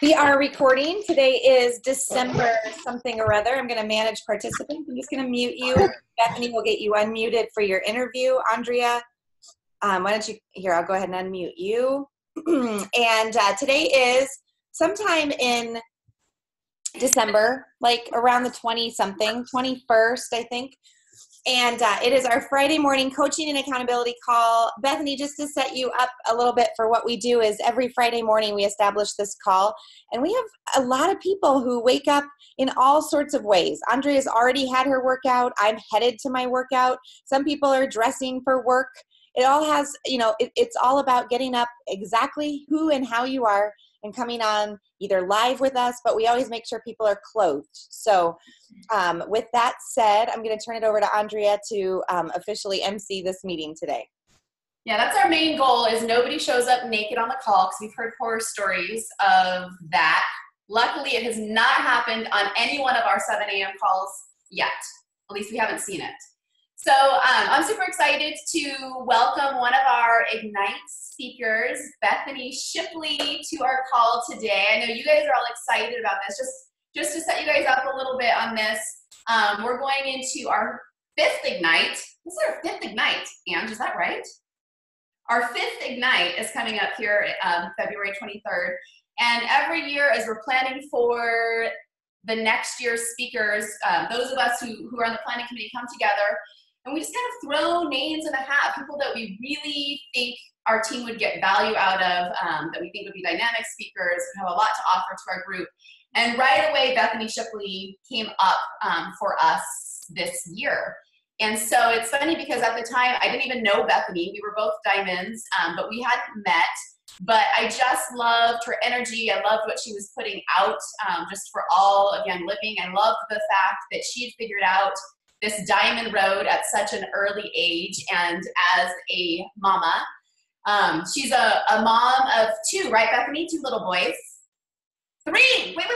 We are recording. Today is December something or other. I'm going to manage participants. I'm just going to mute you. Bethany will get you unmuted for your interview. Andrea, why don't you, here, I'll go ahead and unmute you. And today is sometime in December, like around the 20-something, 21st, I think. And it is our Friday morning coaching and accountability call. Bethany, just to set you up a little bit for what we do is every Friday morning we establish this call. And we have a lot of people who wake up in all sorts of ways. Andrea's already had her workout. I'm headed to my workout. Some people are dressing for work. It all has, you know, it's all about getting up exactly who and how you are and coming on either live with us, but we always make sure people are clothed. So with that said, I'm going to turn it over to Andrea to officially MC this meeting today. Yeah, that's our main goal, is nobody shows up naked on the call, because we've heard horror stories of that. Luckily, it has not happened on any one of our 7 a.m. calls yet. At least we haven't seen it. So I'm super excited to welcome one of our Ignite speakers, Bethany Shipley, to our call today. I know you guys are all excited about this. Just to set you guys up a little bit on this, we're going into our 5th Ignite. This is our 5th Ignite, Ange, is that right? Our 5th Ignite is coming up here February 23rd. And every year as we're planning for the next year's speakers, those of us who are on the planning committee come together, and we just kind of throw names in the hat, people that we really think our team would get value out of, that we think would be dynamic speakers, have a lot to offer to our group. And right away, Bethany Shipley came up for us this year. And so it's funny because at the time, I didn't even know Bethany. We were both diamonds, but we hadn't met. But I just loved her energy. I loved what she was putting out just for all of Young Living. I loved the fact that she had figured out this diamond road at such an early age, and as a mama. She's a mom of 2, right, Bethany? 2 little boys. 3! Wait.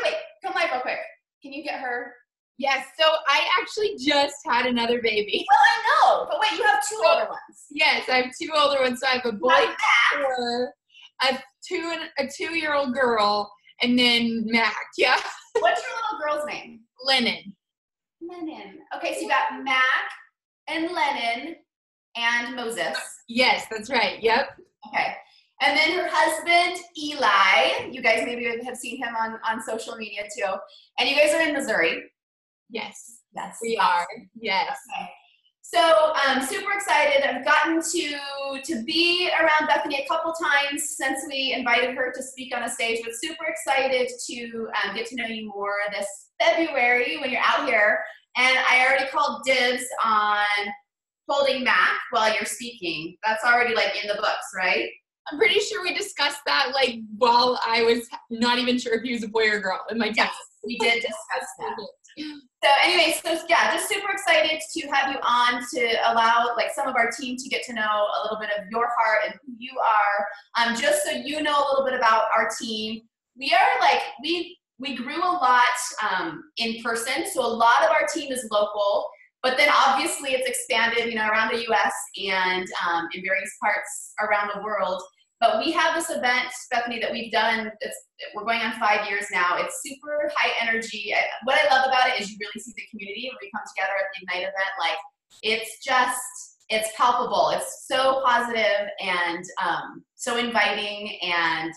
Come live real quick. Can you get her? Yes, so I actually just had another baby. Well, I know, but wait, you have 2 older ones. Yes, I have 2 older ones. So I have a boy, 4, a 2-year-old girl, and then Mac. Yeah. What's your little girl's name? Lennon. Okay, so you got Mac and Lennon and Moses. Yes, that's right. Yep. Okay. And then her husband, Eli. You guys maybe have seen him on social media too. And you guys are in Missouri. Yes. Yes. We are. Yes. Okay. So I'm super excited. I've gotten to be around Bethany a couple times since we invited her to speak on a stage, but super excited to get to know you more this February when you're out here. And I already called dibs on holding Mac while you're speaking. That's already like in the books, right? I'm pretty sure we discussed that like while I was not even sure if he was a boy or girl in my test. Yes, we did discuss that. So anyway, so yeah, just super excited to have you on to allow like some of our team to get to know a little bit of your heart and who you are. Just so you know a little bit about our team. We are like, we grew a lot in person, so a lot of our team is local, but then obviously it's expanded, you know, around the U.S. and in various parts around the world. But we have this event, Bethany, that we've done. We're going on 5 years now. It's super high energy. What I love about it is you really see the community when we come together at the Ignite event. Like, it's palpable. It's so positive and so inviting and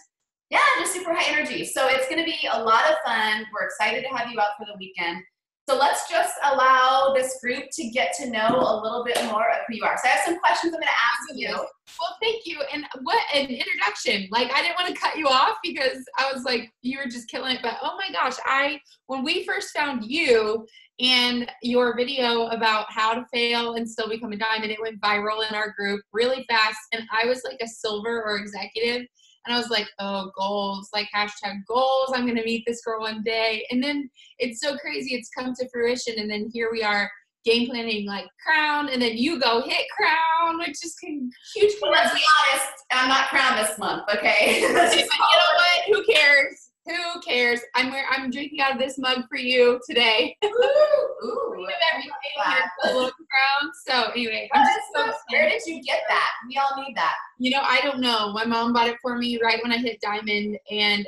yeah, just super high energy. So it's going to be a lot of fun. We're excited to have you out for the weekend. So let's just allow this group to get to know a little bit more of who you are. So I have some questions I'm going to ask you. Well, thank you. And what an introduction. Like, I didn't want to cut you off because I was like, you were just killing it. But oh my gosh, when we first found you and your video about how to fail and still become a diamond, it went viral in our group really fast. And I was like a silver or executive. And I was like, oh, goals, like hashtag goals. I'm going to meet this girl one day. And then it's so crazy. It's come to fruition. And then here we are game planning like crown. And then you go hit crown, which is huge. Well, let's be honest. I'm not crowned this month. Okay. But you know what? Who cares? Who cares? I'm drinking out of this mug for you today. Ooh. We have everything here below the ground. So anyway, I'm That just is so so, where did you get that? We all need that. You know, I don't know. My mom bought it for me right when I hit Diamond, and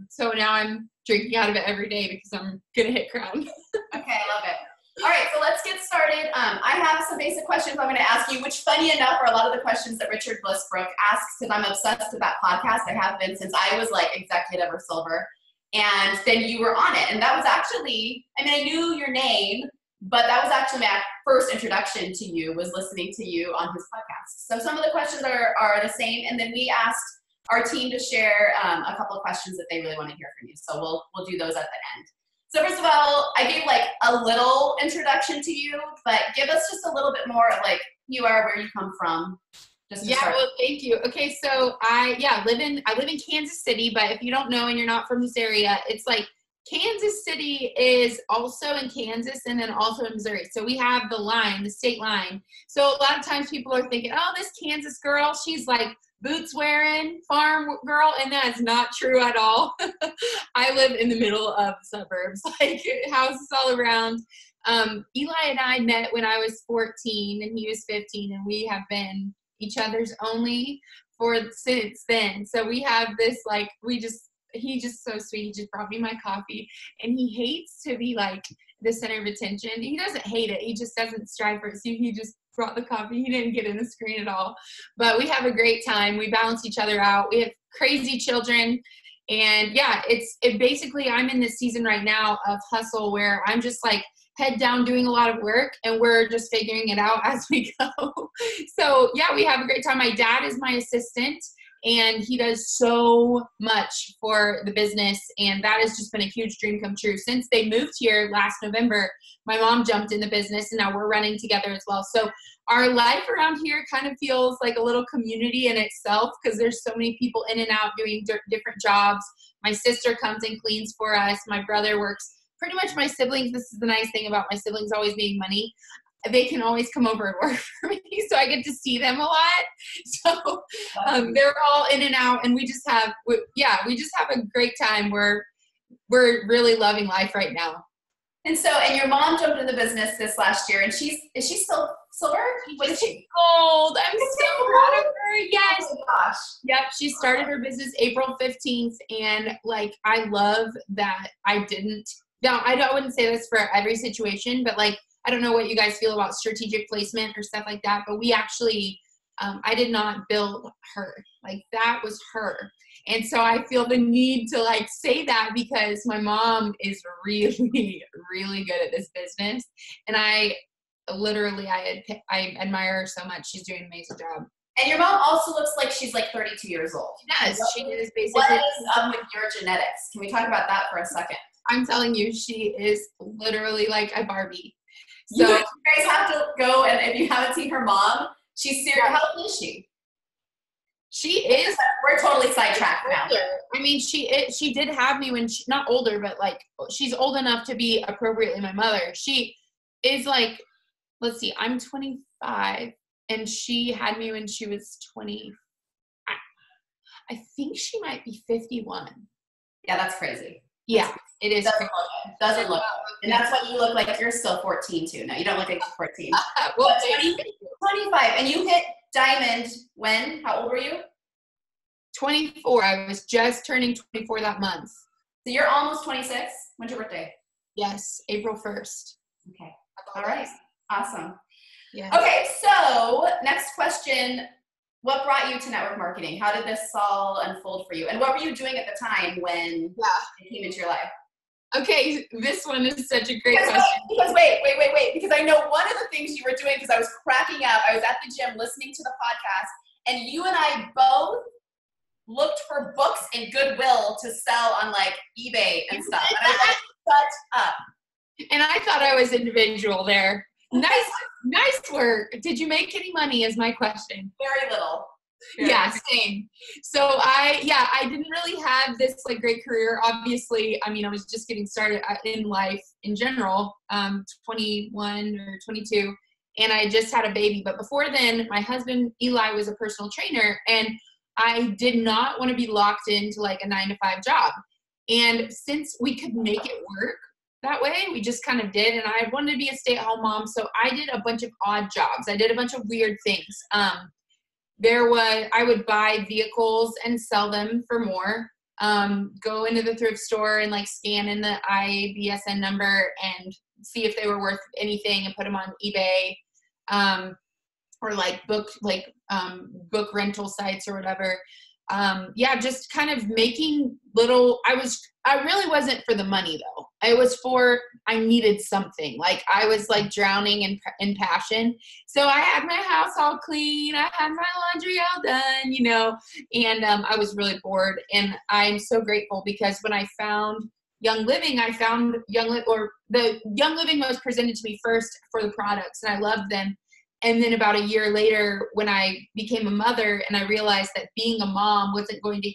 so now I'm drinking out of it every day because I'm gonna hit Crown. Okay, I love it. All right, so let's get started. I have some basic questions I'm going to ask you, which, funny enough, are a lot of the questions that Richard Blissbrook asks, because I'm obsessed with that podcast. I have been since I was like executive or silver, and then you were on it, and that was actually, I mean, I knew your name, but that was actually my first introduction to you, was listening to you on his podcast. So some of the questions are the same, and then we asked our team to share a couple of questions that they really want to hear from you. So we'll do those at the end. So first of all, I gave like a little introduction to you, but give us just a little bit more of like who you are, where you come from. Just to start. Well, thank you. Okay, so I live in Kansas City, but if you don't know and you're not from this area, it's like Kansas City is also in Kansas and then also in Missouri. So we have the state line. So a lot of times people are thinking, oh, this Kansas girl, she's like boots wearing farm girl, and that is not true at all. I live in the middle of the suburbs, like houses all around. Eli and I met when I was 14 and he was 15, and we have been each other's only since then. So we have this like, he's just so sweet. He just brought me my coffee, and he hates to be like the center of attention. He doesn't hate it. He just doesn't strive for it. So he just brought the coffee. He didn't get in the screen at all, but we have a great time. We balance each other out. We have crazy children, and yeah, basically I'm in this season right now of hustle where I'm just like head down doing a lot of work, and we're just figuring it out as we go. So yeah, we have a great time. My dad is my assistant, and he does so much for the business, and that has just been a huge dream come true. Since they moved here last November, my mom jumped in the business, and now we're running together as well. So our life around here kind of feels like a little community in itself, because there's so many people in and out doing different jobs. My sister comes and cleans for us. My brother works. Pretty much my siblings, this is the nice thing about my siblings always being money, they can always come over and work for me, so I get to see them a lot. So they're all in and out, and we just have a great time. We're really loving life right now. And your mom jumped in the business this last year, and is she still silver? What is she? Gold. I'm so proud of her. Yes. Oh my gosh. Yep. She started her business April 15th, and like I love that I didn't. Now I wouldn't say this for every situation, but like, I don't know what you guys feel about strategic placement or stuff like that, but we actually, I did not build her. Like, that was her. And so I feel the need to like say that, because my mom is really, really good at this business. And I admire her so much. She's doing an amazing job. And your mom also looks like she's like 32 years old. Yes, she is basically. What is up with your genetics? Can we talk about that for a second? I'm telling you, she is literally like a Barbie. So you guys have to go, and if you haven't seen her mom, she's serious. How old is she? She is. We're totally sidetracked now. I mean, she did have me when she, not older, but like she's old enough to be appropriately my mother. She is like, let's see, I'm 25, and she had me when she was 20. I think she might be 51. Yeah, that's crazy. Yeah, it is. Doesn't look good. And that's why you look like you're still 14 too. No, you don't look like you're 14. Well, 25. And you hit Diamond when? How old were you? 24. I was just turning 24 that month. So you're almost 26. When's your birthday? Yes, April 1st. Okay. All right. Awesome. Yeah. Okay, so next question. What brought you to network marketing? How did this all unfold for you? And what were you doing at the time when it came into your life? Okay, this one is such a great question. Because wait. Because I know one of the things you were doing, because I was cracking up. I was at the gym listening to the podcast, and you and I both looked for books and Goodwill to sell on like eBay and stuff. And I was like, shut up. And I thought I was individual there. Nice work. Did you make any money is my question. Very little. Yeah, same. So I didn't really have this like great career. Obviously, I mean, I was just getting started in life in general, 21 or 22, and I just had a baby. But before then, my husband, Eli, was a personal trainer, and I did not want to be locked into like a 9-to-5 job. And since we could make it work that way, we just kind of did. And I wanted to be a stay-at-home mom, so I did a bunch of odd jobs. I did a bunch of weird things. I would buy vehicles and sell them for more. Go into the thrift store and like scan in the IBSN number and see if they were worth anything and put them on eBay. Or like book rental sites or whatever. Just kind of making little, I really wasn't for the money though. It was for, I needed something. Like I was like drowning in passion. So I had my house all clean. I had my laundry all done, you know, and I was really bored. And I'm so grateful because when I found Young Living, the Young Living was presented to me first for the products and I loved them. And then about a year later, when I became a mother and I realized that being a mom wasn't going to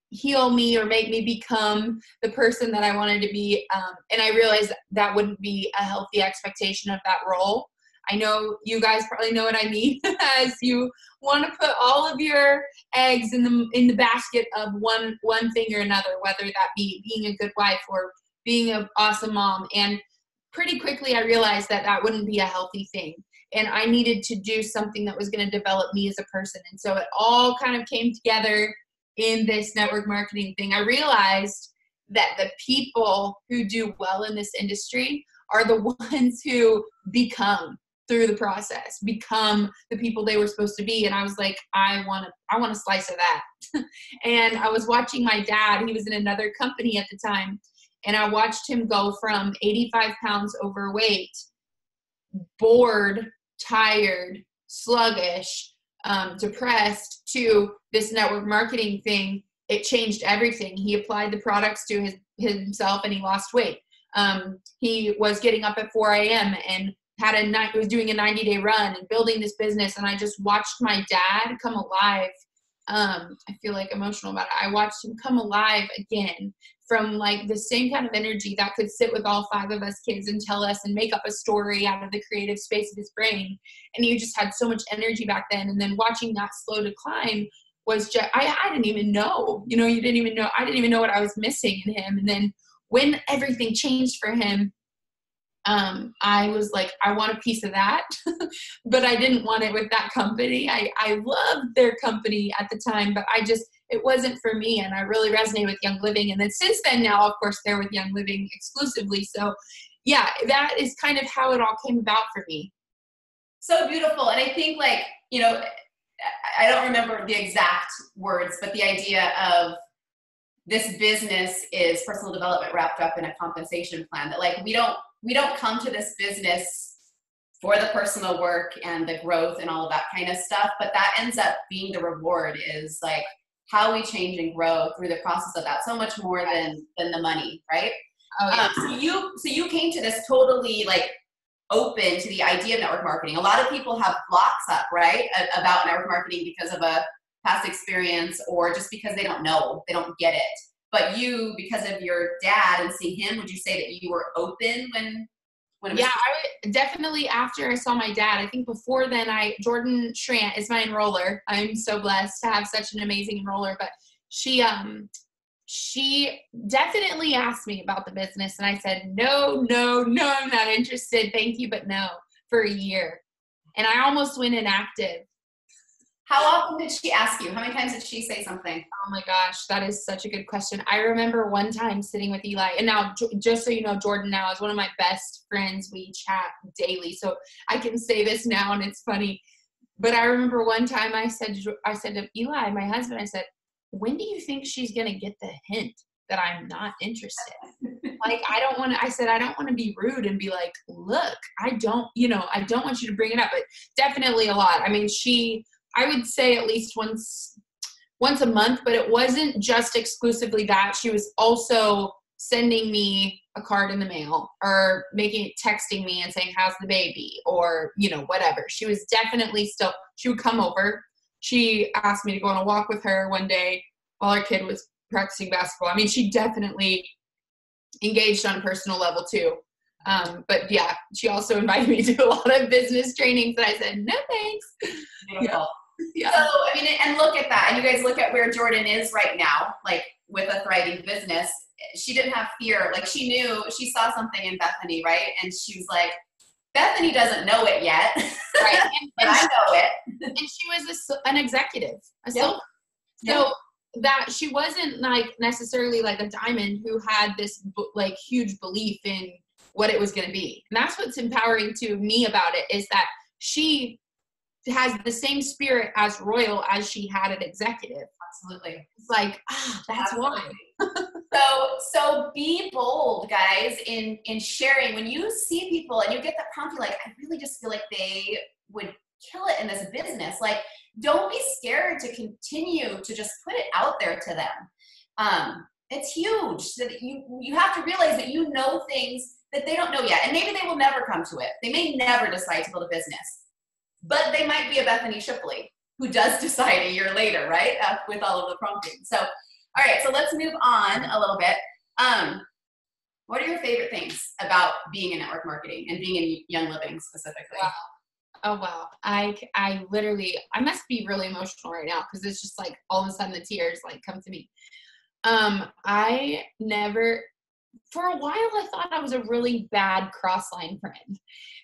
heal me or make me become the person that I wanted to be, and I realized that wouldn't be a healthy expectation of that role. I know you guys probably know what I mean, as you want to put all of your eggs in the basket of one thing or another, whether that be being a good wife or being an awesome mom. And pretty quickly, I realized that wouldn't be a healthy thing. And I needed to do something that was going to develop me as a person. And so it all kind of came together in this network marketing thing. I realized that the people who do well in this industry are the ones who become, through the process, become the people they were supposed to be. And I was like, I want a slice of that. And I was watching my dad. He was in another company at the time. And I watched him go from 85 pounds overweight, bored, tired, sluggish, depressed, to this network marketing thing. It changed everything. He applied the products to himself and he lost weight. He was getting up at 4 a.m. and was doing a 90-day run and building this business. And I just watched my dad come alive. I feel like emotional about it. I watched him come alive again from like the same kind of energy that could sit with all 5 of us kids and tell us and make up a story out of the creative space of his brain. And he just had so much energy back then. And then watching that slow decline was just, I didn't even know, you didn't even know, I didn't even know what I was missing in him. And then when everything changed for him, I was like, I want a piece of that, but I didn't want it with that company. I loved their company at the time, but it wasn't for me. And I really resonate with Young Living. And then since then now, of course, they're with Young Living exclusively. So yeah, that is kind of how it all came about for me. So beautiful. And I think I don't remember the exact words, but the idea of this business is personal development wrapped up in a compensation plan, that like, we don't come to this business for the personal work and the growth and all of that kind of stuff, but that ends up being the reward, is like how we change and grow through the process of that, so much more than the money, right? Oh, yeah. So you came to this totally like open to the idea of network marketing. A lot of people have blocks up, right, about network marketing because of a past experience or just because they don't know, they don't get it. But you, because of your dad and seeing him, would you say that you were open when it was? Yeah, I would definitely, after I saw my dad. I think before then, Jordan Schrant is my enroller. I'm so blessed to have such an amazing enroller. But she definitely asked me about the business, and I said, no, I'm not interested. Thank you, but no, for a year. And I almost went inactive. How often did she ask you? How many times did she say something? Oh my gosh, that is such a good question. I remember one time sitting with Eli, and now just so you know, Jordan now is one of my best friends. We chat daily, so I can say this now and it's funny. But I remember one time I said to Eli, my husband, I said, when do you think she's going to get the hint that I'm not interested? Like, I don't want to be rude and be like, look, I don't want you to bring it up, but definitely a lot. I mean, I would say at least once a month, but it wasn't just exclusively that. She was also sending me a card in the mail or texting me and saying, how's the baby? Or, whatever. She was definitely she would come over. She asked me to go on a walk with her one day while her kid was practicing basketball. I mean, she definitely engaged on a personal level too. But yeah, she also invited me to a lot of business trainings and I said, no, thanks. Beautiful. Yeah. So, I mean, and look at that. And you guys look at where Jordan is right now, like with a thriving business. she didn't have fear. Like she knew, she saw something in Bethany, right? And she was like, Bethany doesn't know it yet. Right. But I know it. And she was an executive. Yep. So that she wasn't like necessarily like a diamond who had this like huge belief in what it was going to be. And that's what's empowering to me about it, is that she has the same spirit as Royal as she had at executive. Absolutely. It's like, that's Absolutely. why. So be bold, guys, in sharing. When you see people and you get that prompt, you're like, I really just feel like they would kill it in this business. Like, don't be scared to continue to just put it out there to them. It's huge. So that you have to realize that you know things that they don't know yet. And maybe they will never come to it. They may never decide to build a business. But they might be a Bethany Shipley who does decide a year later, right? With all of the prompting. So, all right, so let's move on a little bit. What are your favorite things about being in network marketing and being in Young Living specifically? Wow. Oh, wow. I literally, I must be really emotional right now because it's just like all of a sudden the tears like come to me. I never, for a while, I thought I was a really bad crossline friend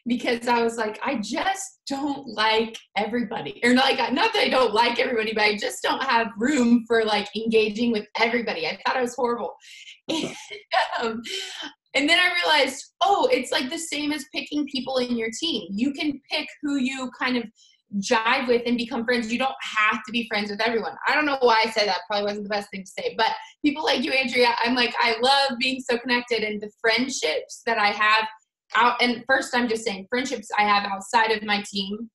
because I was like, I just don't like everybody. Or like, not that I don't like everybody, but I just don't have room for like engaging with everybody. I thought I was horrible. And then I realized, it's like the same as picking people in your team. You can pick who you kind of jive with and become friends. You don't have to be friends with everyone. I don't know why I said that. Probably wasn't the best thing to say. But people like you, Andrea, I'm like, I love being so connected, and the friendships that I have out. And first, I'm just saying friendships I have outside of my team.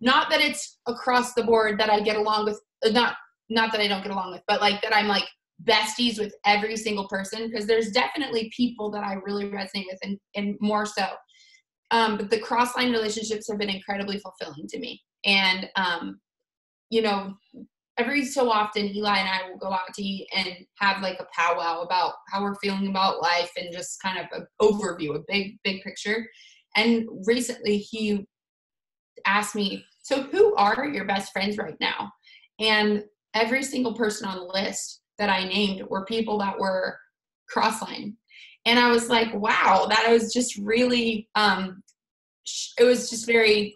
Not that it's across the board that I get along with. Not that I don't get along with, but like that I'm like besties with every single person, because there's definitely people that I really resonate with, and more so. But the cross-line relationships have been incredibly fulfilling to me. And, every so often, Eli and I will go out to eat and have like a powwow about how we're feeling about life and just kind of an overview, a big picture. And recently he asked me, so who are your best friends right now? And every single person on the list that I named were people that were cross-line. And I was like, wow, that was just really, it was just very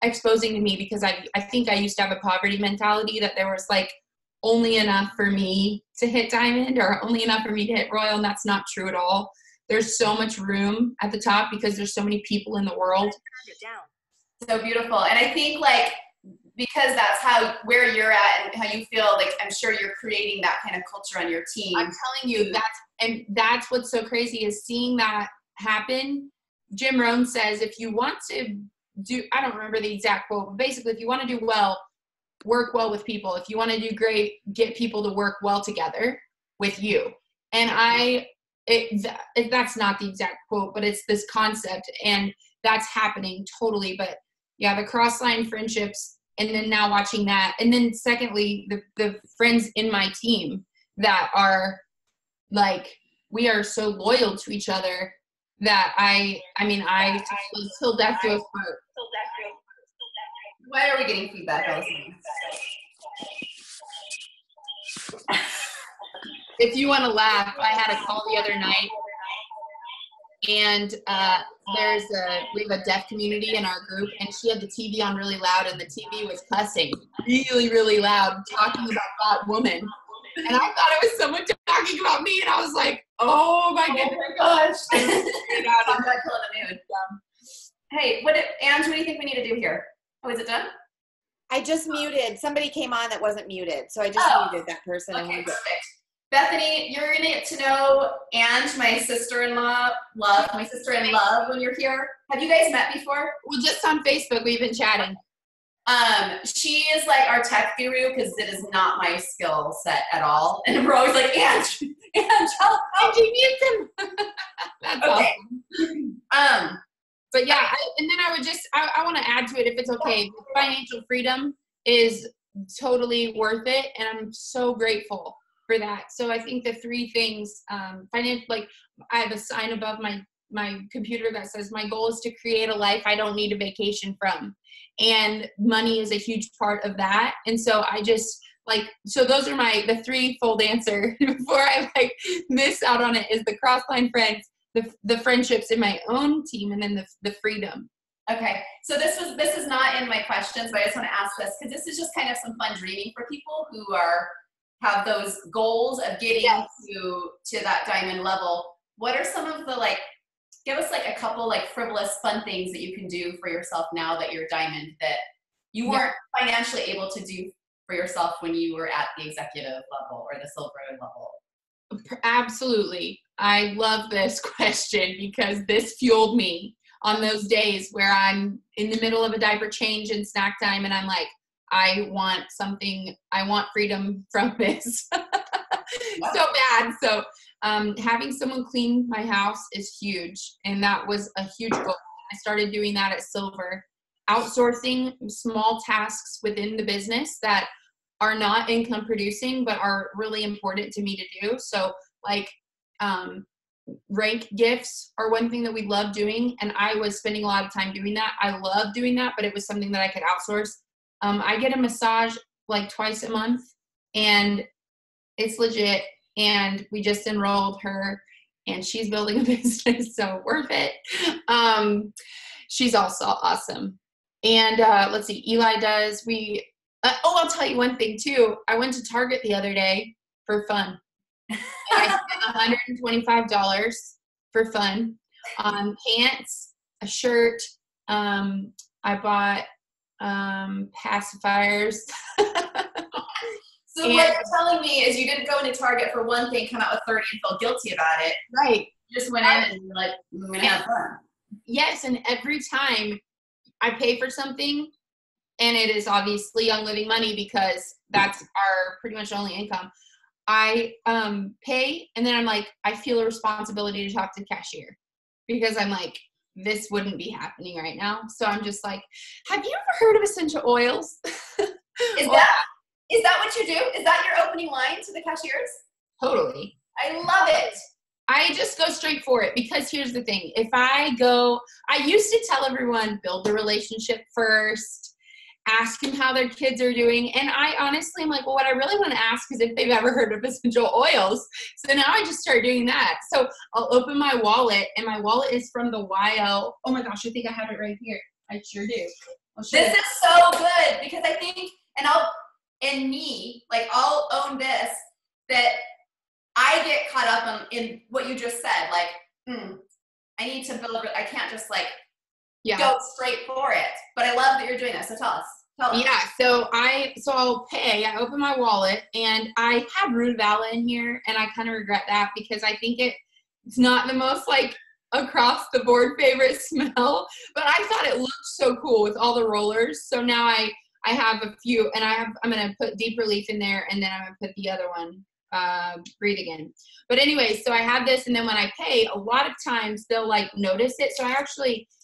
exposing to me, because I think I used to have a poverty mentality that there was like only enough for me to hit diamond or only enough for me to hit royal. And that's not true at all. There's so much room at the top because there's so many people in the world. So beautiful. And I think like, because that's where you're at and how you feel, like I'm sure you're creating that kind of culture on your team. I'm telling you, that's what's so crazy is seeing that happen. Jim Rohn says, if you want to do, I don't remember the exact quote, but basically if you want to do well, work well with people. If you want to do great, get people to work well together with you. And that's not the exact quote, but it's this concept, and that's happening totally. But yeah, the cross-line friendships, and then now watching that. And then secondly, the friends in my team that are like, we are so loyal to each other that I till death do us part. Why are we getting feedback? If you want to laugh, I had a call the other night, and we have a deaf community in our group, and she had the TV on really loud, and the TV was cussing really, really loud, talking about that woman. And I thought it was someone talking about me, and I was like, oh my goodness. Gosh. I'm not killing the mood. Hey, Ange, what do you think we need to do here? Oh, is it done? I just muted. Somebody came on that wasn't muted, so I just muted that person. Okay, perfect. Bethany, you're going to get to know Ange, my sister-in-law, when you're here. Have you guys met before? Well, just on Facebook. We've been chatting. She is like our tech guru, because it is not my skill set at all. And we're always like, Ange, help. You mute them. That's okay. Awesome. But yeah, I want to add to it, if it's okay. Financial freedom is totally worth it, and I'm so grateful for that. So I think the three things, like I have a sign above my computer that says my goal is to create a life I don't need a vacation from. And money is a huge part of that. And so I just like, so those are the threefold answer before I like miss out on it is the cross-line friends, the friendships in my own team, and then the freedom. Okay, so this is not in my questions, but I just want to ask this because this is just kind of some fun dreaming for people who have those goals of getting to that diamond level. What are some of the like? Give us like a couple like frivolous fun things that you can do for yourself now that you're diamond that you weren't financially able to do for yourself when you were at the executive level or the silver level. Absolutely. I love this question because this fueled me on those days where I'm in the middle of a diaper change and snack time and I'm like, I want freedom from this so bad. So having someone clean my house is huge. And that was a huge goal. I started doing that at Silver, outsourcing small tasks within the business that are not income producing, but are really important to me to do. So like, rank gifts are one thing that we love doing. And I was spending a lot of time doing that. I love doing that, but it was something that I could outsource. I get a massage like twice a month and it's legit. And we just enrolled her and she's building a business. So worth it. She's also awesome. And let's see, Eli does, I'll tell you one thing too. I went to Target the other day for fun. And I spent $125 for fun on pants, a shirt. I bought pacifiers. So what you're telling me is you didn't go into Target for one thing, come out with 30 and feel guilty about it. Right. You just went in and you're like, I'm going to have fun. Yes, and every time I pay for something, and it is obviously Young Living money because that's our pretty much only income, I pay, and then I'm like, I feel a responsibility to talk to the cashier because I'm like, this wouldn't be happening right now. So I'm just like, have you ever heard of essential oils? Is that what you do? Is that your opening line to the cashiers? Totally. I love it. I just go straight for it because here's the thing. I used to tell everyone, build the relationship first, ask them how their kids are doing. And I honestly am like, well, what I really want to ask is if they've ever heard of essential oils. So now I just start doing that. So I'll open my wallet and my wallet is from the YL. Oh my gosh, I think I have it right here. I sure do. This is so good because I think, I'll own this, that I get caught up in what you just said. Like, I need to build, I can't just go straight for it. But I love that you're doing this. So tell us. Yeah, so I'll pay. I open my wallet and I have Rudvala in here and I kind of regret that because I think it's not the most across the board favorite smell, but I thought it looked so cool with all the rollers. So now I have a few and I'm going to put Deep Relief in there and then I'm going to put the other one, Breathe Again. But anyway, so I have this and then when I pay, a lot of times they'll notice it. So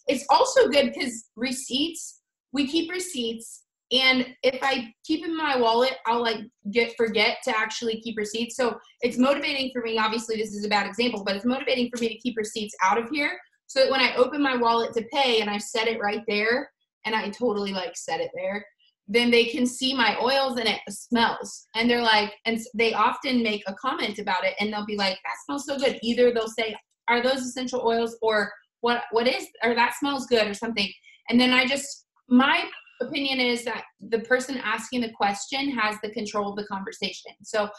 it's also good because we keep receipts. And if I keep them in my wallet, I'll forget to actually keep receipts. So it's motivating for me. Obviously this is a bad example, but it's motivating for me to keep receipts out of here. So that when I open my wallet to pay and I set it right there and I totally set it there, then they can see my oils and it smells. And they're and they often make a comment about it and they'll be like, that smells so good. Either they'll say, are those essential oils or what is, or that smells good or something. And then my opinion is that the person asking the question has the control of the conversation. So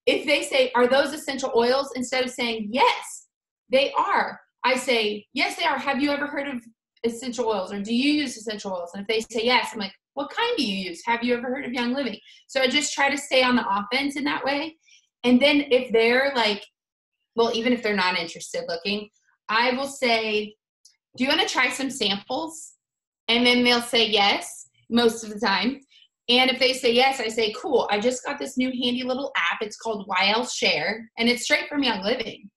if they say, are those essential oils? Instead of saying, yes, they are. I say, yes, they are. Have you ever heard of essential oils? Or do you use essential oils? And if they say yes, I'm like, what kind do you use? Have you ever heard of Young Living? So I just try to stay on the offense in that way. And then if they're even if they're not interested looking, I will say, do you want to try some samples? And then they'll say yes, most of the time. And if they say yes, I say, cool, I just got this new handy little app. It's called YL Share, and it's straight from Young Living.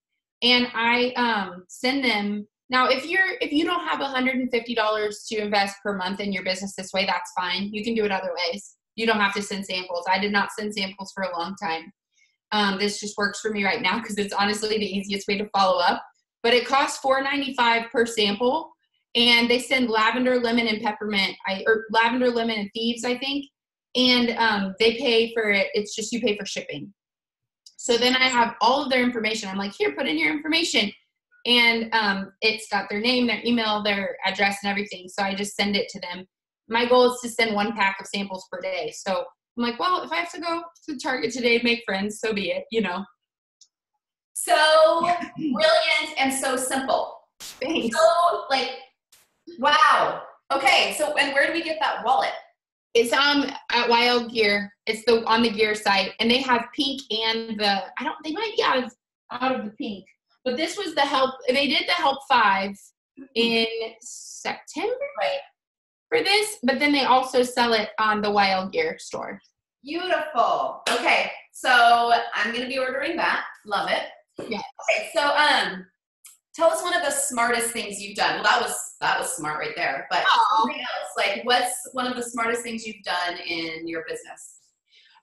And I send them. Now, if you don't have $150 to invest per month in your business this way, that's fine. You can do it other ways. You don't have to send samples. I did not send samples for a long time. This just works for me right now because it's honestly the easiest way to follow up. But it costs $4.95 per sample. And they send lavender, lemon, and peppermint, or lavender, lemon, and thieves, I think. And they pay for it. It's just you pay for shipping. So then I have all of their information. I'm like, here, put in your information. And it's got their name, their email, their address, and everything. So I just send it to them. My goal is to send 1 pack of samples per day. So I'm like, well, if I have to go to Target today to make friends, so be it, you know. So brilliant and so simple. Thanks. So, like, wow. Okay, so, and where do we get that wallet? It's at Wild Gear. It's on the gear site, and they have pink and they might be out of the pink. But this was the help. They did the Help 5 in September, right, for this, but then they also sell it on the Wild Gear store. Beautiful. Okay, so I'm gonna be ordering that. Love it. Yeah. Okay, so tell us one of the smartest things you've done. Well, that was smart right there. But something else, like what's one of the smartest things you've done in your business?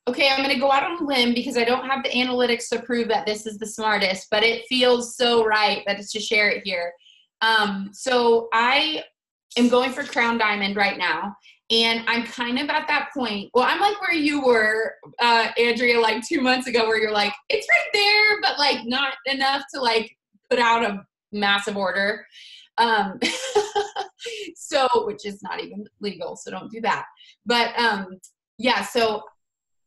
Okay, I'm going to go out on a limb because I don't have the analytics to prove that this is the smartest, but it feels so right that it's to share it here. So I am going for Crown Diamond right now, and I'm kind of at that point. Well, I'm like where you were, Andrea, like 2 months ago, where you're like, it's right there, but like not enough to like put out a massive order. So, which is not even legal, so don't do that. But yeah, so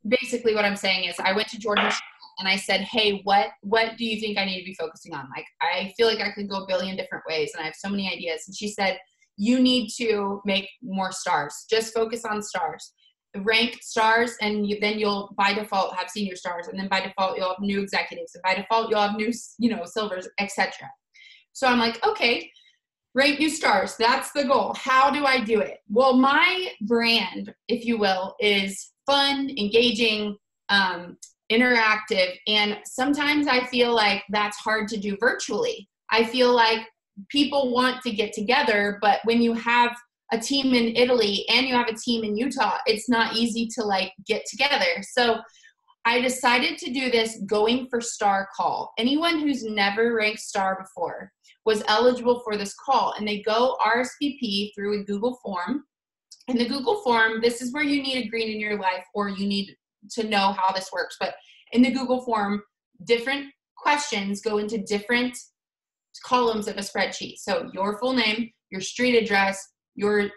basically what I'm saying is I went to Jordan and I said, hey, what do you think I need to be focusing on? Like, I feel like I could go a billion different ways and I have so many ideas. And she said, you need to make more stars. Just focus on stars. Rank stars, and then you'll by default have senior stars, and then by default you'll have new executives, and by default you'll have new, silvers, etc. So I'm like, okay, rank new stars. That's the goal. How do I do it? Well, my brand, if you will, is fun, engaging, interactive. And sometimes I feel like that's hard to do virtually. I feel like people want to get together, but when you have a team in Italy and you have a team in Utah, it's not easy to like get together. So I decided to do this going for star call. Anyone who's never ranked star before was eligible for this call, and they go RSVP through a Google form. In the Google form, this is where you need a green in your life, or you need to know how this works. But in the Google form, different questions go into different columns of a spreadsheet. So your full name, your street address, your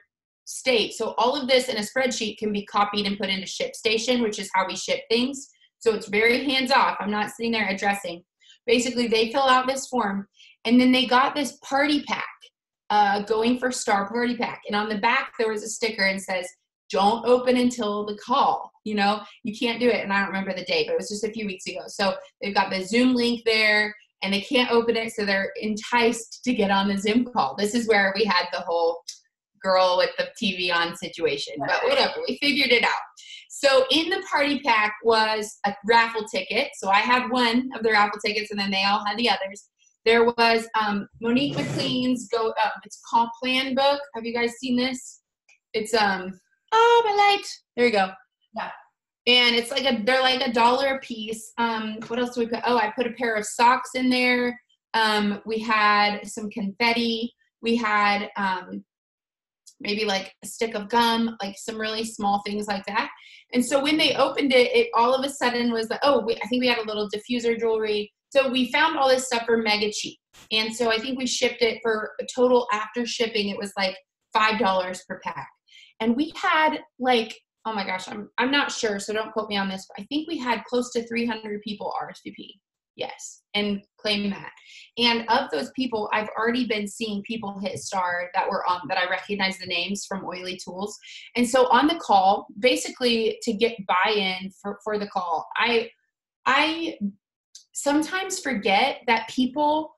state. So all of this in a spreadsheet can be copied and put into ShipStation, which is how we ship things. So it's very hands-off. I'm not sitting there addressing. Basically, they fill out this form, and then they got this party pack. Going for star party pack, and on the back there was a sticker and says, don't open until the call. You can't do it. And I don't remember the date, but it was just a few weeks ago. So they've got the Zoom link there, and they can't open it, so they're enticed to get on the Zoom call. This is where we had the whole girl with the TV on situation, but whatever, we figured it out. So in the party pack was a raffle ticket. So I had one of the raffle tickets, and then they all had the others. There was Monique McLean's it's called Plan Book. Have you guys seen this? It's my light. There you go. Yeah. And it's like they're like $1 a piece. What else do we put? Oh, I put a pair of socks in there. We had some confetti. We had maybe like a stick of gum, like some really small things like that. And so when they opened it, it all of a sudden was like, I think we had a little diffuser jewelry. So we found all this stuff for mega cheap. And so I think we shipped it for a total after shipping, it was like $5 per pack. And we had like, oh my gosh, I'm not sure, so don't quote me on this, but I think we had close to 300 people RSVP. Yes, and claim that. And of those people, I've already been seeing people hit star that were on, that I recognize the names from Oily Tools. And so on the call, basically to get buy-in for the call, I sometimes forget that people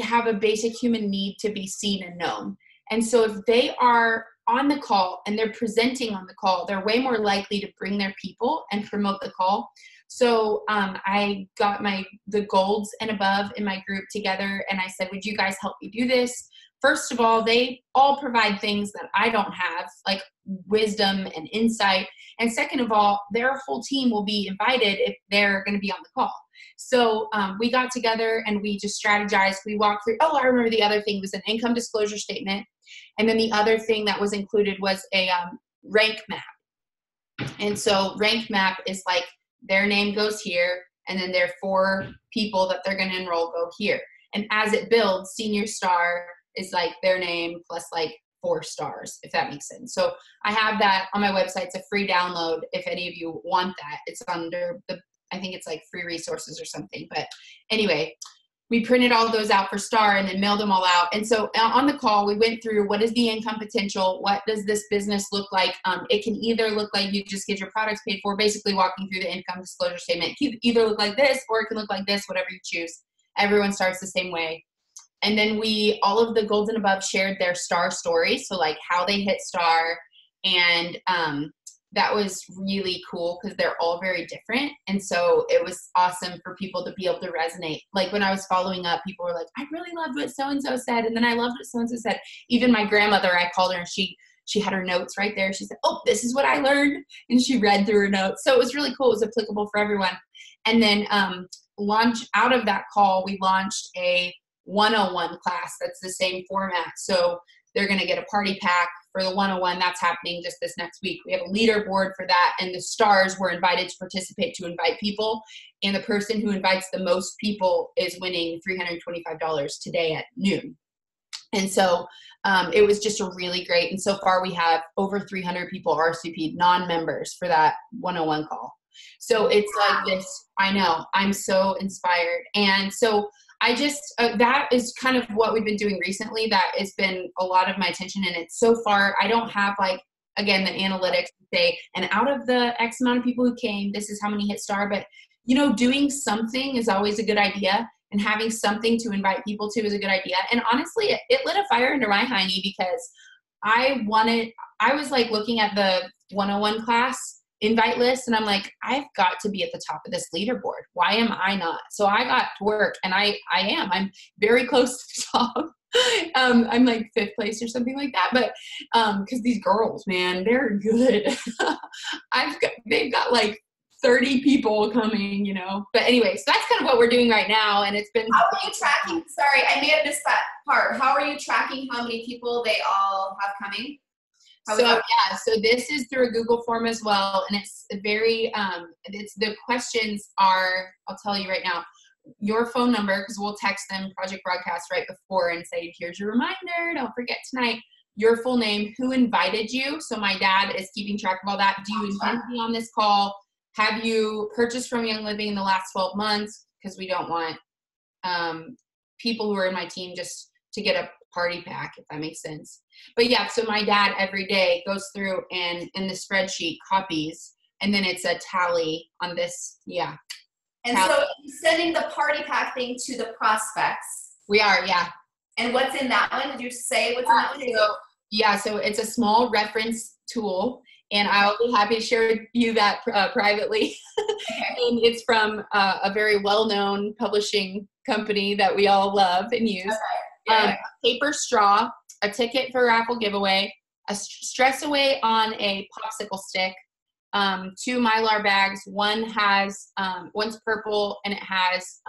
have a basic human need to be seen and known. And so if they are on the call and they're presenting on the call, they're way more likely to bring their people and promote the call. So I got the golds and above in my group together, and I said, would you guys help me do this? First of all, they all provide things that I don't have, like wisdom and insight. And second of all, their whole team will be invited if they're going to be on the call. So we got together and we just strategized. We walked through, I remember the other thing was an income disclosure statement. And then the other thing that was included was a rank map. And so rank map is like their name goes here, and then their 4 people that they're going to enroll go here. And as it builds, senior star is like their name plus like 4 stars, if that makes sense. So I have that on my website. It's a free download if any of you want that. It's under I think it's like free resources or something. But anyway, we printed all those out for STAR and then mailed them all out. And so on the call, we went through what is the income potential? What does this business look like? It can either look like you just get your products paid for, basically walking through the income disclosure statement. It can either look like this or it can look like this, whatever you choose. Everyone starts the same way. And then all of the golden above shared their STAR story. So like how they hit STAR, and that was really cool because they're all very different. And so it was awesome for people to be able to resonate. Like when I was following up, people were like, I really loved what so-and-so said. And then I loved what so-and-so said. Even my grandmother, I called her and she had her notes right there. She said, oh, this is what I learned. And she read through her notes. So it was really cool. It was applicable for everyone. And then out of that call, we launched a 101 class that's the same format. So they're going to get a party pack for the 101. That's happening just this next week. We have a leaderboard for that, and the stars were invited to participate to invite people. And the person who invites the most people is winning $325 today at noon. And so it was just a really great. And so far we have over 300 people RSVP'd, non-members, for that 101 call. So it's like this. I know. I'm so inspired. And so I just, that is kind of what we've been doing recently. That has been a lot of my attention. And it's so far, I don't have like, again, the analytics to say, and out of the X amount of people who came, this is how many hit STAR. But, doing something is always a good idea. And having something to invite people to is a good idea. And honestly, it lit a fire under my hiney because I was like looking at the 101 class invite list, and I'm like, I've got to be at the top of this leaderboard. Why am I not? So I got to work, and I'm very close to the top. I'm like 5th place or something like that. But because these girls, man, they're good. They've got like 30 people coming, But anyway, so that's kind of what we're doing right now, and it's been. How are you tracking? Sorry, I may have missed that part. How are you tracking how many people they all have coming? So this is through a Google form as well, and it's very, the questions are, I'll tell you right now, your phone number, because we'll text them Project Broadcast right before and say, here's your reminder, don't forget tonight, your full name, who invited you, so my dad is keeping track of all that. Do you intend to be on this call? Have you purchased from Young Living in the last 12 months? Because we don't want people who are in my team just to get a party pack, if that makes sense. But yeah, so my dad every day goes through and in the spreadsheet copies, and then it's a tally on this. Yeah. And tally. So you're sending the party pack thing to the prospects. We are, yeah. And what's in that one? Did you say what's in that one? So it's a small reference tool, and I'll be happy to share you that privately. Okay. And it's from a very well-known publishing company that we all love and use. Okay. Yeah. A paper straw, a ticket for a raffle giveaway, a stress away on a popsicle stick, 2 Mylar bags. One's purple and it has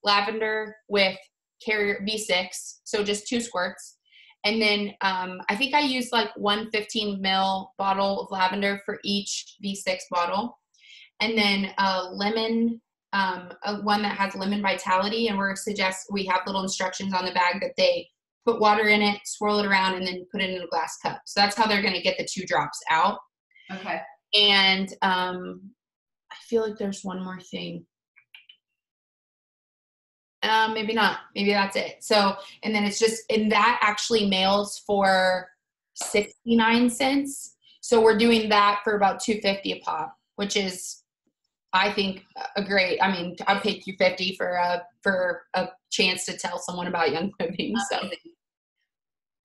lavender with carrier V6, so just 2 squirts. And then I think I used like 1 15 ml bottle of lavender for each V6 bottle. And then a lemon, one that has lemon vitality, and we have little instructions on the bag that they put water in it, swirl it around, and then put it in a glass cup. So that's how they're going to get the 2 drops out. Okay. And I feel like there's one more thing. Maybe not. Maybe that's it. So, and then and that actually mails for 69 cents. So we're doing that for about $2.50 a pop, which is, I think, a great. I mean, I'd pay $2.50 for a chance to tell someone about Young Living. So,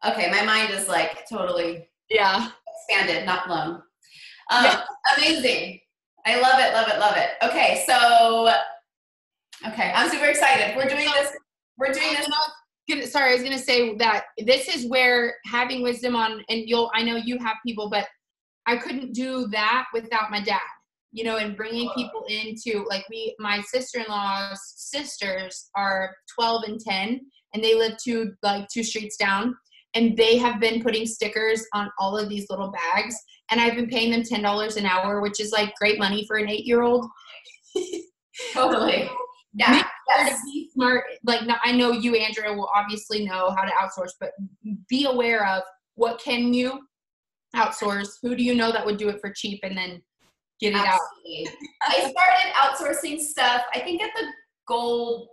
okay, my mind is like totally expanded, not blown. Amazing. I love it, love it, love it. Okay, so I'm super excited. We're doing this. Sorry, I was gonna say that this is where having wisdom on, and I know you have people, but I couldn't do that without my dad. And bringing people into, like, my sister-in-law's sisters are 12 and 10, and they live 2 streets down, and they have been putting stickers on all of these little bags. and I've been paying them $10 an hour, which is like great money for an 8-year-old. Totally. Yeah. Yes. Be smart. Like, I know you, Andrea, will obviously know how to outsource, but be aware of what can you outsource? Who do you know that would do it for cheap, and then get it Absolutely. I started outsourcing stuff, I think at the gold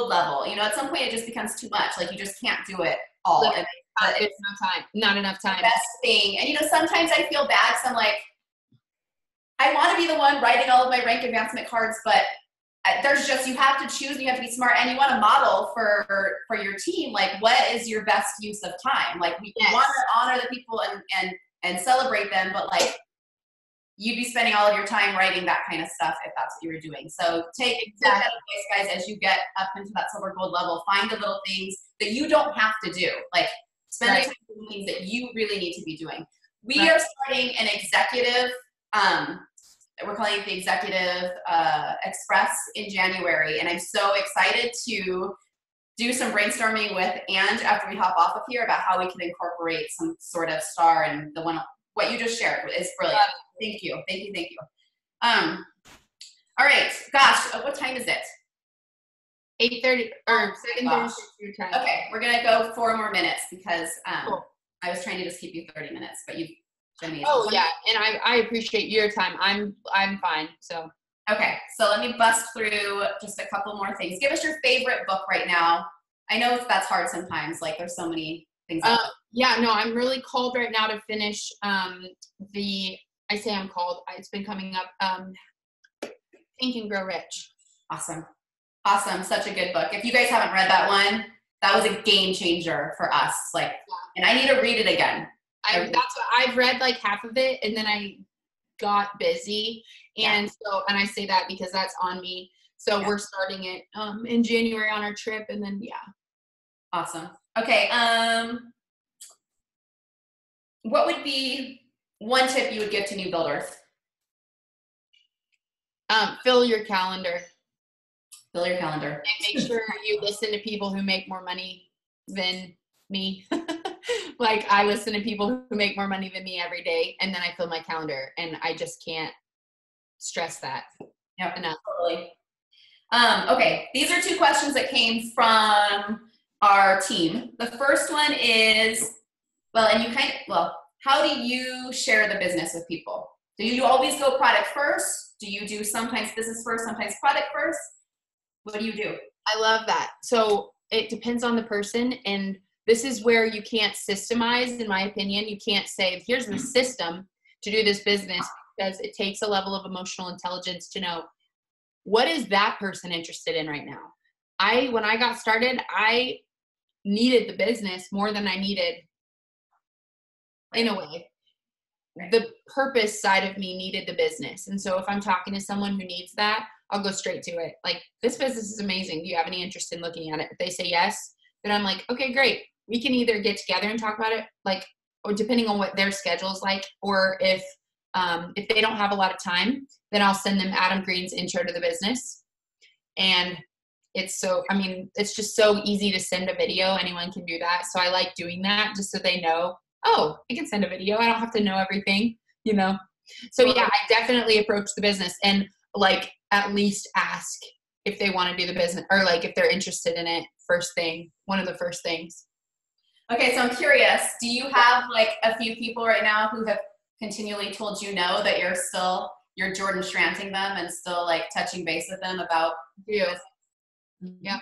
level. You know, at some point it just becomes too much. Like, you just can't do it all. Like, there's no time, not enough time. The best thing. And, you know, sometimes I feel bad because I'm like, I want to be the one writing all of my rank advancement cards, but there's just, you have to choose, and you have to be smart, and you want to model for your team, like, what is your best use of time? Like, we want to honor the people and celebrate them, but like, you'd be spending all of your time writing that kind of stuff if that's what you were doing. So take that advice, guys, as you get up into that silver gold level. Find the little things that you don't have to do. Like, spend the time doing things that you really need to be doing. We are starting an executive, we're calling it the Executive Express in January, and I'm so excited to do some brainstorming with Ange after we hop off of here about how we can incorporate some sort of star, and what you just shared is brilliant. Thank you. All right, gosh, what time is it? 8:30 or 7:30 your time. Okay, we're gonna go 4 more minutes because cool. I was trying to just keep you 30 minutes, but you've done me. Oh yeah, and I appreciate your time. I'm fine. So okay, so let me bust through just a couple more things. Give us your favorite book right now. I know that's hard sometimes. Like, there's so many things. Yeah, no, I'm really called right now to finish it's been coming up, Think and Grow Rich. Awesome. Such a good book. If you guys haven't read that one, that was a game changer for us. Like, and I need to read it again. I've read like half of it, and then I got busy, and and I say that because that's on me. So we're starting it in January on our trip, and then Awesome. Okay. What would be one tip you would give to new builders? Fill your calendar. Fill your calendar. And make sure you listen to people who make more money than me. Like, I listen to people who make more money than me every day, and then I fill my calendar, and I just can't stress that enough. Totally. Okay, these are 2 questions that came from our team. The first one is, how do you share the business with people? Do you always go product first? Do you do sometimes business first, sometimes product first? What do you do? I love that. So it depends on the person, and this is where you can't systemize, in my opinion. You can't say, here's the system to do this business, because it takes a level of emotional intelligence to know, what is that person interested in right now? When I got started, I needed the business more than I needed, in a way. The purpose side of me needed the business. And so if I'm talking to someone who needs that, I'll go straight to it. Like, this business is amazing. Do you have any interest in looking at it? If they say yes, then I'm like, okay, great. We can either get together and talk about it, like, or depending on what their schedule is like, or if they don't have a lot of time, then I'll send them Adam Green's Intro to the Business. And it's just so easy to send a video. Anyone can do that. So I like doing that just so they know, oh, I can send a video. I don't have to know everything, So I definitely approach the business and like at least ask if they want to do the business, or like if they're interested in it one of the first things. Okay, so I'm curious, do you have like a few people right now who have continually told you no, that you're Jordan Schranting them and still like touching base with them about you? Yeah.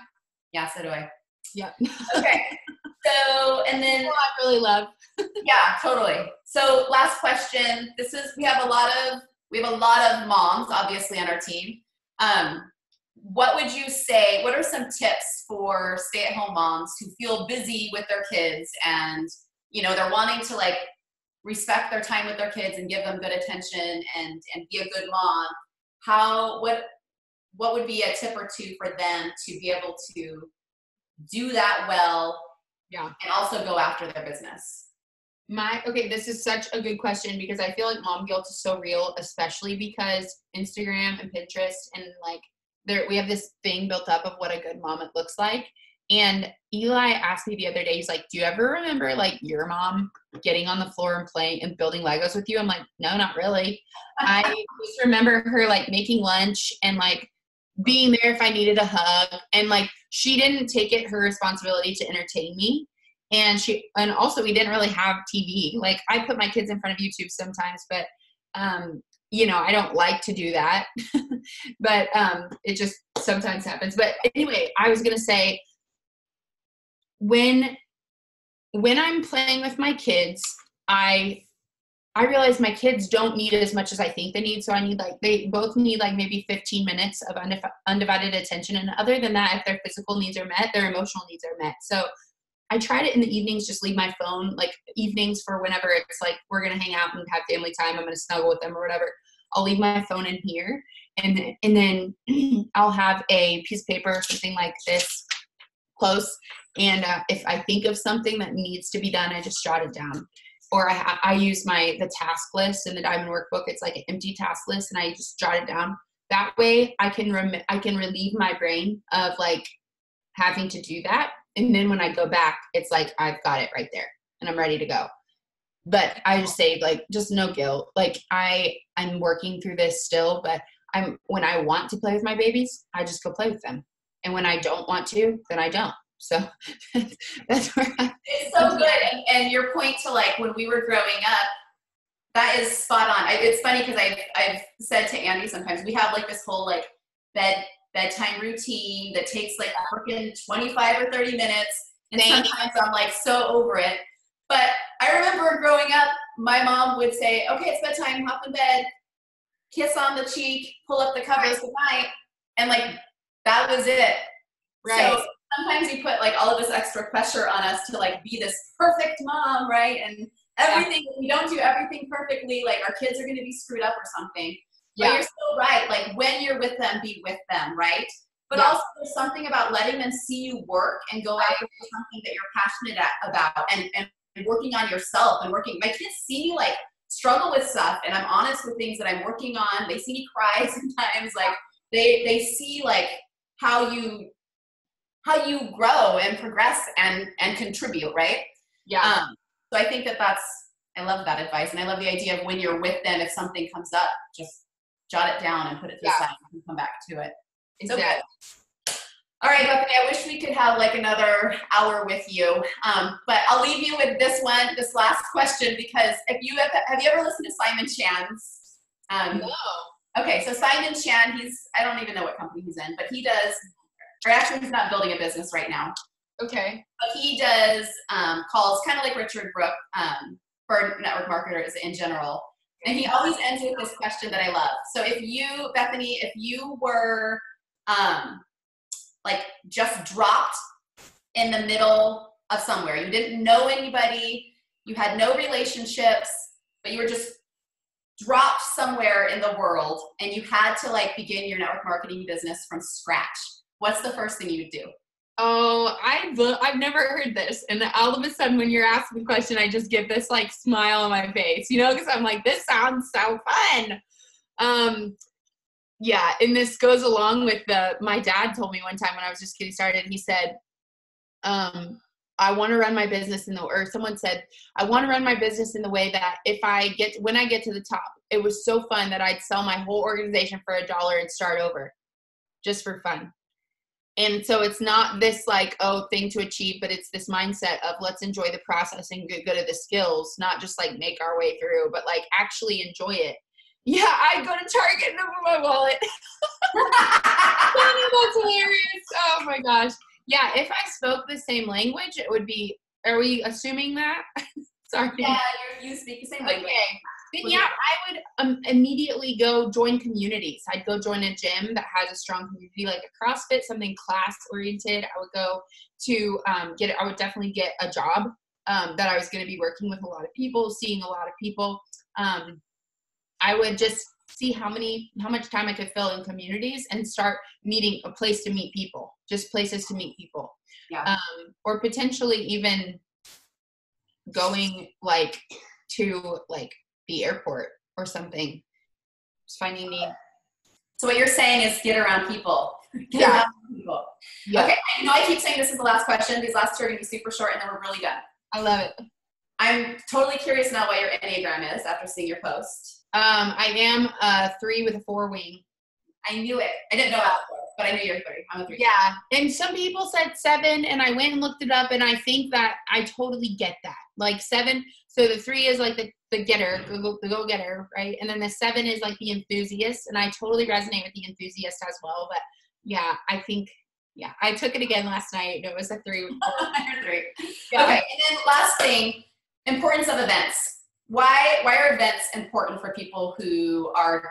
Yeah, so do I. Yeah. Okay. So, and then I really love. Yeah, totally. So last question. We have a lot of moms obviously on our team. What would you say, what are some tips for stay-at-home moms who feel busy with their kids and, they're wanting to like respect their time with their kids and give them good attention and be a good mom? What would be a tip or 2 for them to be able to do that well? Yeah. And also go after their business? This is such a good question, because I feel like mom guilt is so real, especially because Instagram and Pinterest and like we have this thing built up of what a good mom looks like. And Eli asked me the other day, he's like, do you ever remember like your mom getting on the floor and playing and building Legos with you? I'm like, no, not really. I just remember her like making lunch and like being there if I needed a hug. And like, she didn't take it her responsibility to entertain me. And also we didn't really have TV. Like I put my kids in front of YouTube sometimes, but, you know, I don't like to do that, but, it just sometimes happens. But anyway, I was going to say, when I'm playing with my kids, I realize my kids don't need as much as I think they need. So they both need like maybe 15 minutes of undivided attention. And other than that, if their physical needs are met, their emotional needs are met. So I try to, in the evenings, just leave my phone, like evenings for whenever it's like, we're going to hang out and have family time. I'm going to snuggle with them or whatever. I'll leave my phone in here. And then I'll have a piece of paper or something like this close. And if I think of something that needs to be done, I just jot it down. Or I use the task list in the Diamond Workbook. It's like an empty task list, and I just jot it down. That way, I can relieve my brain of like having to do that. And then when I go back, it's like I've got it right there, and I'm ready to go. But I just say like, just no guilt. Like I'm working through this still, but when I want to play with my babies, I just go play with them. And when I don't want to, then I don't. So that's where it's so good. And your point to like when we were growing up, that is spot on. It's funny because I've said to Andy sometimes we have like this whole like bedtime routine that takes like freaking 25 or 30 minutes. And sometimes I'm like so over it. But I remember growing up, my mom would say, okay, it's bedtime, hop in bed, kiss on the cheek, pull up the covers, good night. And like, that was it. Right. So sometimes you put like all of this extra pressure on us to like be this perfect mom, right? And everything, if we don't do everything perfectly, like our kids are going to be screwed up or something. But you're still right. Like when you're with them, be with them, right? But also there's something about letting them see you work and go after something that you're passionate about and working on yourself and working. My kids see me like struggle with stuff and I'm honest with things that I'm working on. They see me cry sometimes. Like they see like how you grow and progress and contribute, right? Yeah. So I think I love that advice. And I love the idea of when you're with them, if something comes up, just jot it down and put it to the side and come back to it. Exactly. Okay. All right, Bethany, I wish we could have like another hour with you. But I'll leave you with this last question, because have you ever listened to Simon Chan's? No. Okay, so Simon Chan, I don't even know what company he's in, but he does, or actually he's not building a business right now. Okay. But he does calls kind of like Richard Brooke for network marketers in general. And he always ends with this question that I love. So Bethany, if you were like just dropped in the middle of somewhere, you didn't know anybody, you had no relationships, but you were just dropped somewhere in the world and you had to like begin your network marketing business from scratch, what's the first thing you would do? Oh, I've never heard this. And all of a sudden when you're asking the question, I just get this like smile on my face, because I'm like, this sounds so fun. Yeah, and this goes along with my dad told me one time when I was just getting started, he said, I want to run my business someone said, I want to run my business in the way that when I get to the top, it was so fun that I'd sell my whole organization for $1 and start over just for fun. And so it's not this like, thing to achieve, but it's this mindset of let's enjoy the process and get good at the skills, not just like make our way through, but like actually enjoy it. Yeah, I'd go to Target and open my wallet. That's hilarious. Oh my gosh. Yeah, if I spoke the same language, it would be, are we assuming that? Sorry. Yeah, you speak the same language. Okay. Then yeah, I would immediately go join communities. I'd go join a gym that has a strong community, like a CrossFit, something class oriented. I would go to I would definitely get a job that I was going to be working with a lot of people, seeing a lot of people. I would just see how much time I could fill in communities and start meeting a place to meet people, just places to meet people. Yeah. Or potentially even going like to like the airport or something. Just finding need. So what you're saying is get around people. Yeah. People. Yeah. Okay, I know I keep saying this is the last question. These last two are going to be super short, and then we're really done. I love it. I'm totally curious now what your Enneagram is after seeing your post. I am a 3 with a 4 wing. I knew it. I didn't know that before, but I knew you're a 3. I'm a 3. Yeah, and some people said 7, and I went and looked it up, and I think that I totally get that. Like 7, so the 3 is like the getter, the go-getter, right? And then the 7 is like the enthusiast, and I totally resonate with the enthusiast as well. But yeah, I think, yeah, I took it again last night. It was a 3 with 4. You're 3. Yeah. Okay, and then last thing, importance of events. Why are events important for people who are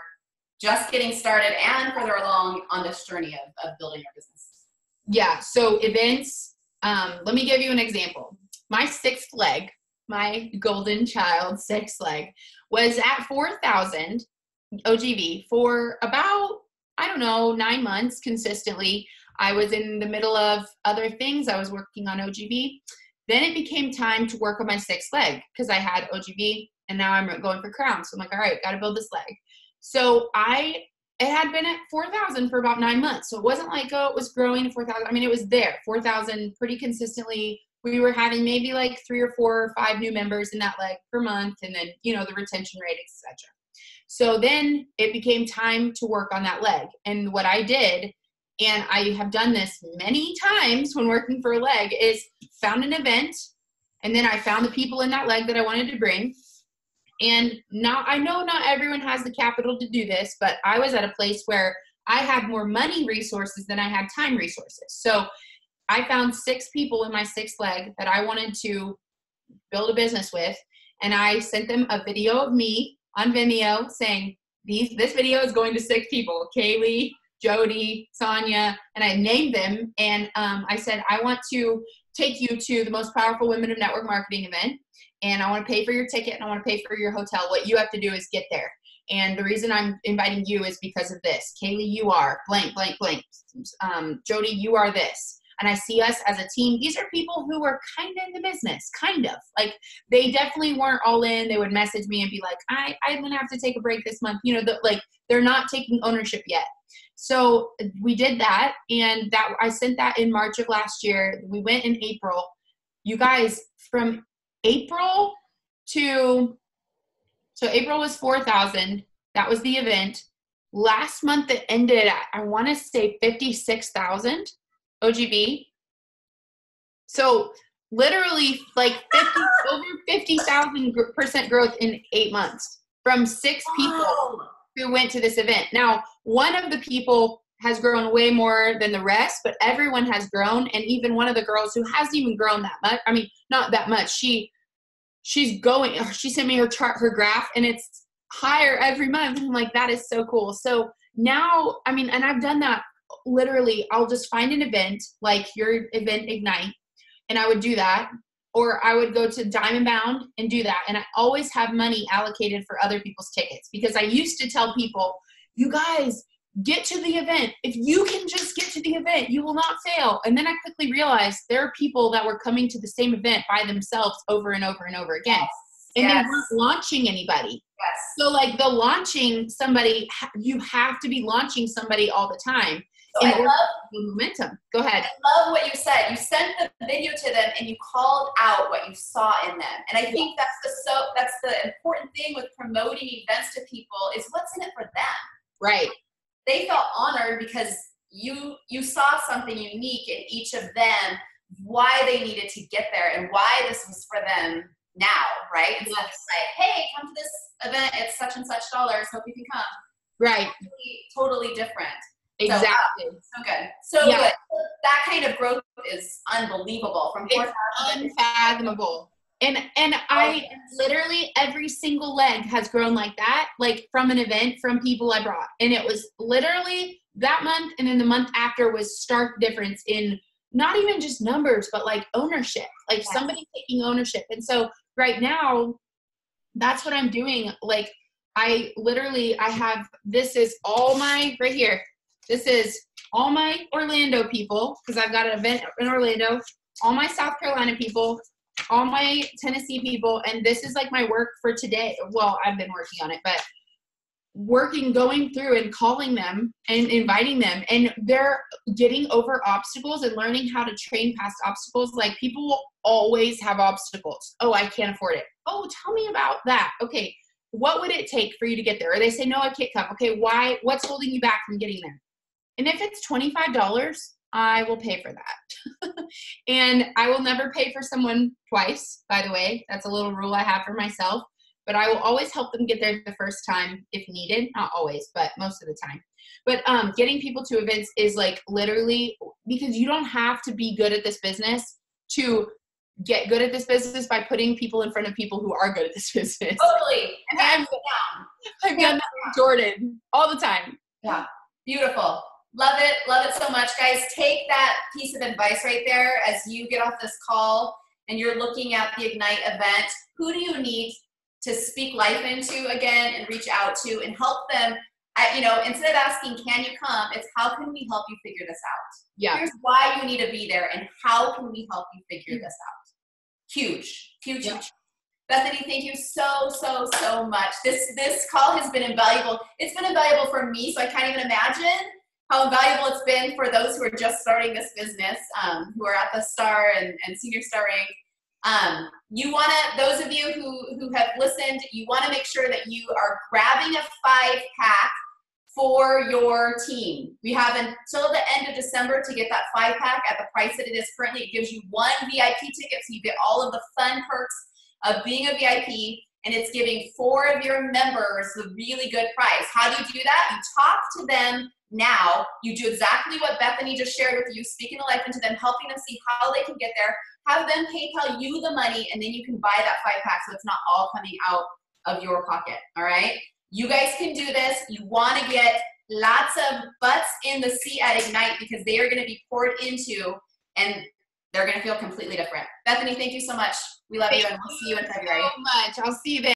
just getting started and further along on this journey of building your business? Yeah, so events, let me give you an example. My 6th leg, my golden child 6th leg, was at 4,000 OGV for about, I don't know, 9 months consistently. I was in the middle of other things. I was working on OGV. Then it became time to work on my 6th leg because I had OGV and now I'm going for crown. So I'm like, all right, got to build this leg. So it had been at 4,000 for about 9 months. So it wasn't like, oh, it was growing to 4,000. I mean, it was there, 4,000 pretty consistently. We were having maybe like 3 or 4 or 5 new members in that leg per month. And then, you know, the retention rate, etc. So then it became time to work on that leg. And what I did, and I have done this many times when working for a leg, is found an event. And then I found the people in that leg that I wanted to bring. And now I know not everyone has the capital to do this, but I was at a place where I had more money resources than I had time resources. So I found 6 people in my 6th leg that I wanted to build a business with. And I sent them a video of me on Vimeo saying, this video is going to 6 people, Kaylee, Jody, Sonia, and I named them. And I said, I want to take you to the most powerful women of network marketing event. And I want to pay for your ticket and I want to pay for your hotel. What you have to do is get there. And the reason I'm inviting you is because of this. Kaylee, you are blank, blank, blank. Jody, you are this. And I see us as a team. These are people who are kind of in the business, kind of. Like, they definitely weren't all in. They would message me and be like, I'm going to have to take a break this month. You know, like, they're not taking ownership yet. So we did that. And that I sent that in March of last year. We went in April. You guys, from April so April was 4,000. That was the event. Last month it ended at, I want to say 56,000 OGV. So literally like over 50,000% growth in 8 months from 6 people who went to this event. Now, one of the people has grown way more than the rest, but everyone has grown. And even one of the girls who hasn't even grown that much, I mean, not that much, she's going, she sent me her chart, her graph, and it's higher every month. And I'm like, that is so cool. So now, I mean, and I've done that literally. I'll just find an event like your event Ignite, and I would do that. Or I would go to Diamond Bound and do that. And I always have money allocated for other people's tickets because I used to tell people, you guys, get to the event. If you can just get to the event, you will not fail. And then I quickly realized there are people that were coming to the same event by themselves over and over and over again. And they weren't launching anybody. Yes. So like the launching somebody, you have to be launching somebody all the time. So I love momentum. Go ahead. I love what you said. You sent the video to them and you called out what you saw in them. And I think that's the important thing with promoting events to people is what's in it for them. Right. They felt honored because you saw something unique in each of them, why they needed to get there and why this was for them now, right? It's not just like, hey, come to this event, it's such and such dollars, hope you can come. Right. Totally different. Exactly. So good. So good. That kind of growth is unbelievable. From 4,000. Unfathomable. And I literally every single leg has grown like that, like from an event, from people I brought. And it was literally that month and then the month after was stark difference in not even just numbers, but like ownership, like somebody taking ownership. And so right now, that's what I'm doing. Like I have, this is all my, right here. This is all my Orlando people, because I've got an event in Orlando, all my South Carolina people, all my Tennessee people, and this is like my work for today. Well, I've been working on it, but going through and calling them and inviting them, and they're getting over obstacles and learning how to train past obstacles. Like, people will always have obstacles. Oh, I can't afford it. Oh, tell me about that. Okay, what would it take for you to get there? Or they say, no, I can't come. Okay, why? What's holding you back from getting there? And if it's $25, I will pay for that. And I will never pay for someone twice, by the way. That's a little rule I have for myself. But I will always help them get there the first time if needed. Not always, but most of the time. But getting people to events is like literally, because you don't have to be good at this business to get good at this business by putting people in front of people who are good at this business. Totally. And I've done that with Jordan all the time. Yeah. Beautiful. Love it. Love it so much, guys. Take that piece of advice right there as you get off this call and you're looking at the Ignite event. Who do you need to speak life into again and reach out to and help them? Instead of asking, can you come? It's how can we help you figure this out? Yeah. Here's why you need to be there and how can we help you figure this out? Huge, huge, Yeah. huge. Bethany, thank you so much. This call has been invaluable. It's been invaluable for me, so I can't even imagine how invaluable it's been for those who are just starting this business, who are at the star and senior star rank. Those of you who have listened, you want to make sure that you are grabbing a 5-pack for your team. We have until the end of December to get that 5-pack at the price that it is currently. It gives you 1 VIP ticket, so you get all of the fun perks of being a VIP, and it's giving 4 of your members the really good price. How do you do that? You talk to them now. You do exactly what Bethany just shared with you, speaking the life into them, helping them see how they can get there. Have them PayPal you the money, and then you can buy that 5-pack so it's not all coming out of your pocket, all right? You guys can do this. You want to get lots of butts in the seat at Ignite because they are going to be poured into, and they're going to feel completely different. Bethany, thank you so much. We love you, and we'll see you in February. So much. I'll see you then.